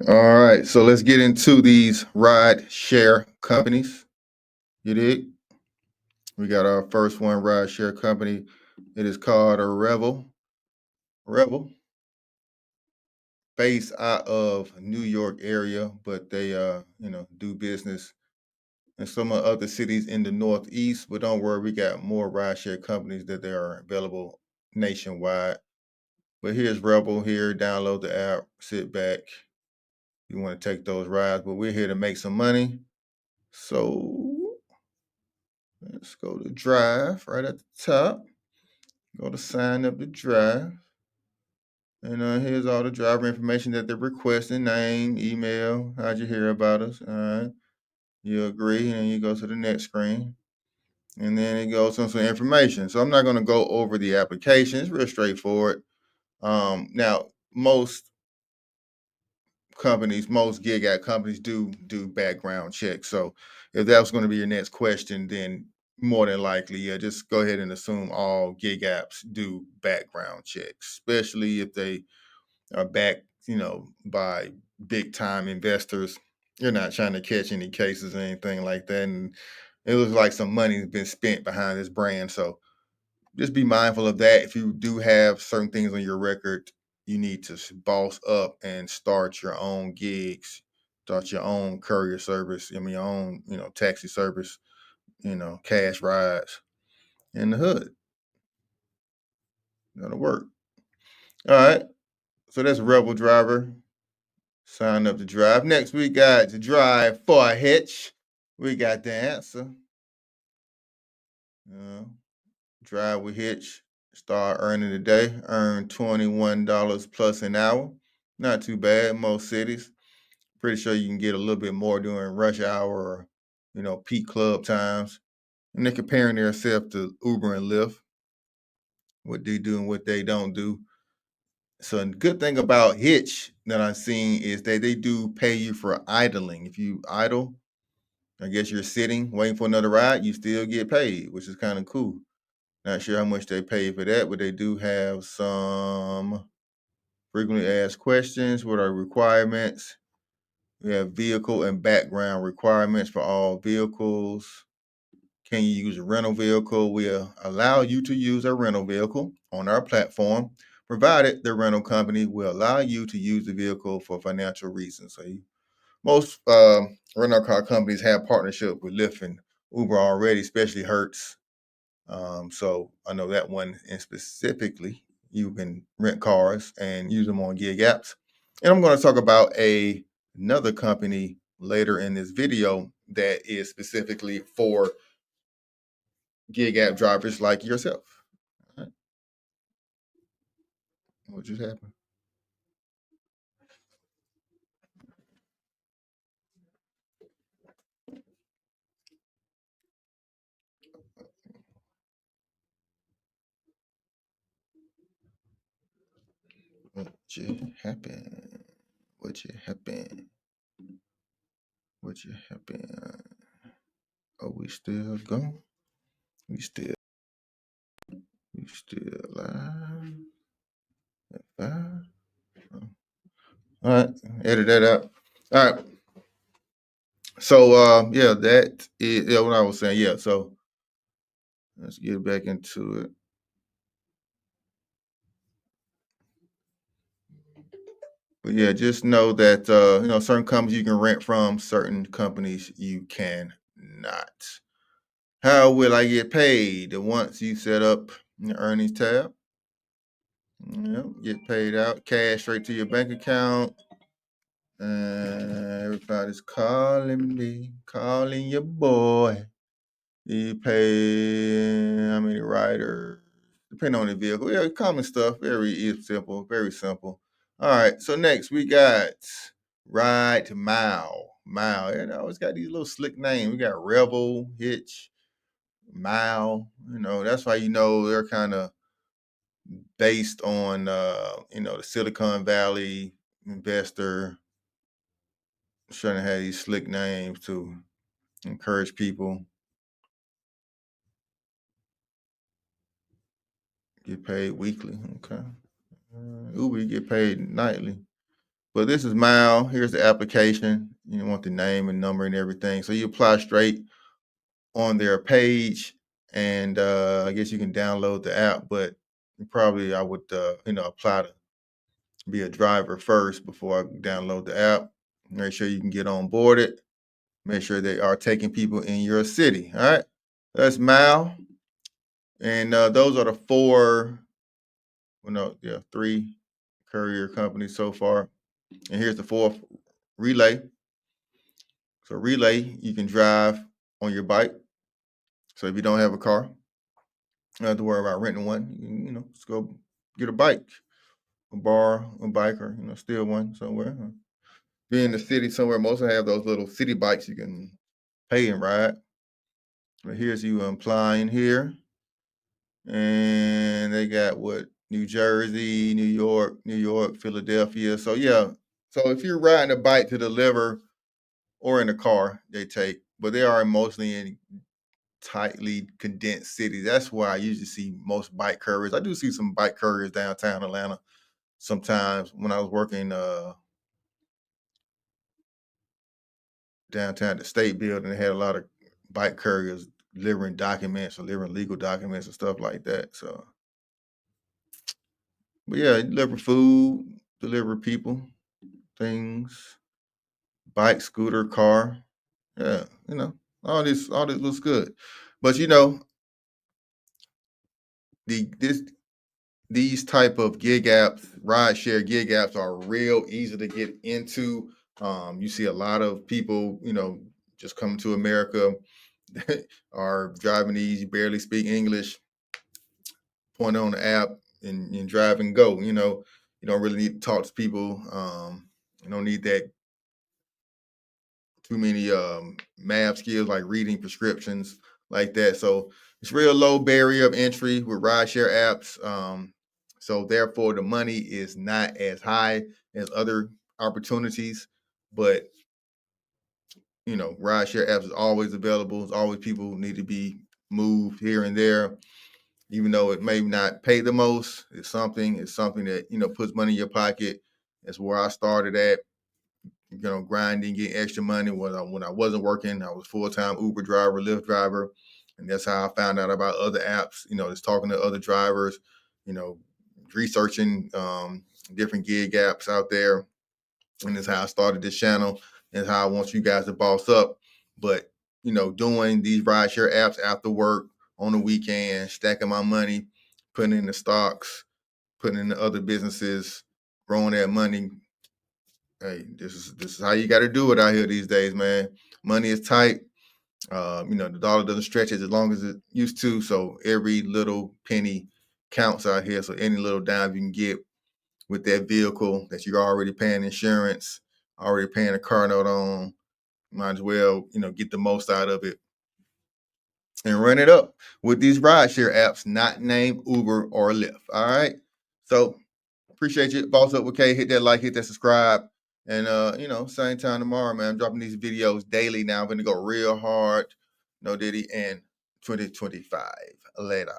All right, so let's get into these ride share companies. You dig? We got our first one, ride share company. It is called a Revel. Revel, based out of New York area, but they do business in some of other cities in the Northeast. But don't worry, we got more ride share companies that they are available nationwide. But here's Revel here. Download the app, sit back. You want to take those rides, but we're here to make some money. So let's go to Drive right at the top. Go to sign up to Drive. And here's all the driver information that they're requesting: name, email, how'd you hear about us? All right. You agree, and you go to the next screen. And then it goes on some information. So I'm not going to go over the application. It's real straightforward. Now, most gig app companies do background checks. So if that was going to be your next question, then more than likely, yeah, just go ahead and assume all gig apps do background checks, especially if they are backed, by big time investors. You're not trying to catch any cases or anything like that. And it looks like some money has been spent behind this brand. So just be mindful of that. If you do have certain things on your record, you need to boss up and start your own gigs, start your own courier service. I mean, your own, taxi service, cash rides in the hood. That'll work. All right. So that's Rebel Driver. Sign up to drive. Next, we got to drive for a Hitch. We got the answer. Uh, Drive with Hitch. Start earning today. Earn $21 plus an hour. Not too bad in most cities. Pretty sure you can get a little bit more during rush hour or, peak club times. And they're comparing themselves to Uber and Lyft, what they do and what they don't do. So a good thing about Hitch that I've seen is that they do pay you for idling. If you idle, I guess you're sitting waiting for another ride, you still get paid, which is kind of cool. Not sure how much they pay for that, but they do have some frequently asked questions. What are requirements? We have vehicle and background requirements for all vehicles. Can you use a rental vehicle? We'll allow you to use a rental vehicle on our platform, provided the rental company will allow you to use the vehicle for financial reasons. Most rental car companies have partnership with Lyft and Uber already, especially Hertz. So I know that one, and specifically, you can rent cars and use them on gig apps. And I'm going to talk about another company later in this video that is specifically for gig app drivers like yourself. All right. What just happened? What just happened? What just happened? What just happened? Are we still going? We still live? Live? All right, edit that out. All right. So yeah, that is what I was saying. Yeah, so let's get back into it. But yeah, just know that certain companies you can rent from, certain companies you can not. How will I get paid? Once you set up the earnings tab, get paid out, cash straight to your bank account. Everybody's calling me, calling your boy. You pay how many riders? Depending on the vehicle. Yeah, common stuff. Very simple. Very simple. All right. So next we got Ride to Myle. Myle. And I always got these little slick names. We got Revel, Hitch, Myle. That's why they're kind of based on the Silicon Valley investor trying to have these slick names to encourage people get paid weekly. Okay. Uber, you get paid nightly. But this is Myle. Here's the application. You want the name and number and everything. So you apply straight on their page, and I guess you can download the app, but probably I would apply to be a driver first before I download the app. Make sure you can get on board it. Make sure they are taking people in your city. All right. That's Mal. And those are the four, three courier companies so far. And here's the fourth, Relay. So Relay, you can drive on your bike. So if you don't have a car, you don't have to worry about renting one. Just go get a bike, or borrow a bike, or steal one somewhere. Be in the city somewhere. Most of them have those little city bikes you can pay and ride. But here's you applying here. And they got what? New Jersey, New York, Philadelphia. So yeah. So if you're riding a bike to deliver or in a car, they take, but they are mostly in tightly condensed cities. That's why I usually see most bike couriers. I do see some bike couriers downtown Atlanta sometimes. When I was working downtown at the state building, they had a lot of bike couriers delivering documents or delivering legal documents and stuff like that. So, but yeah, deliver food, deliver people, things, bike, scooter, car. Yeah, all this looks good. But the this these type of gig apps, rideshare gig apps, are real easy to get into. You see a lot of people, just coming to America, are driving these, barely speak English, point on the app and drive and go. You don't really need to talk to people. You don't need that too many math skills like reading prescriptions like that. So it's real low barrier of entry with rideshare apps. So therefore, the money is not as high as other opportunities, but rideshare apps is always available. It's always people who need to be moved here and there, even though it may not pay the most. It's something that puts money in your pocket. That's where I started at, grinding, getting extra money. When I wasn't working, I was full-time Uber driver, Lyft driver, and that's how I found out about other apps. Just talking to other drivers, you know, researching different gig apps out there, and that's how I started this channel, and how I want you guys to boss up. But doing these rideshare apps after work on the weekend, stacking my money, putting in the stocks, putting in the other businesses, growing that money. Hey, this is how you got to do it out here these days, man. Money is tight. The dollar doesn't stretch as long as it used to. So every little penny counts out here. So any little dime you can get with that vehicle that you're already paying insurance, already paying a car note on, might as well, get the most out of it and run it up with these rideshare apps not named Uber or Lyft. All right. So appreciate you. Boss up with K. Hit that like, hit that subscribe. And same time tomorrow, man. I'm dropping these videos daily now. I'm gonna go real hard. No Diddy and 2025. Later.